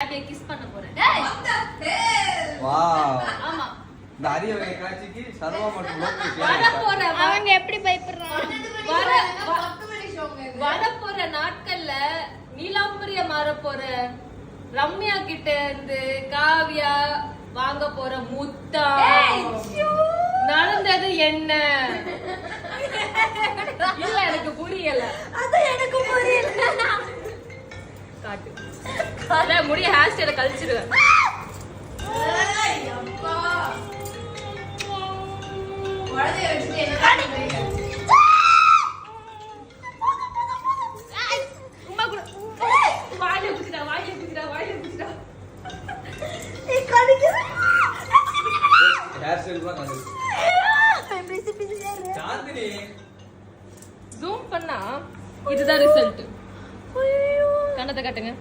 Kiss பண்ண போறேன். Wow. ஆமா. இந்த அரிய வகை காட்சிக்கு சர்வா மற்றும் லோகேஷ் வரப்போற அவங்க எப்படி பயப்படுறாங்க? வரப்போற நாட்கள்ல நீலாம்பரிய மாற போற ரம்யா கிட்ட இருந்து காவியா வாங்க போற முத்தா நடந்தது என்ன? இல்ல எனக்கு புரியல. காட்டு. இல்ல முடிய ஹேர் ஸ்டைல கழிச்சிடுவேன். ஹேர் ஸ்டைல் கூட காது சாந்தினி ஜூம் பண்ணா இதுதான் ரிசல்ட். கண்ணத்தை காட்டுங்க.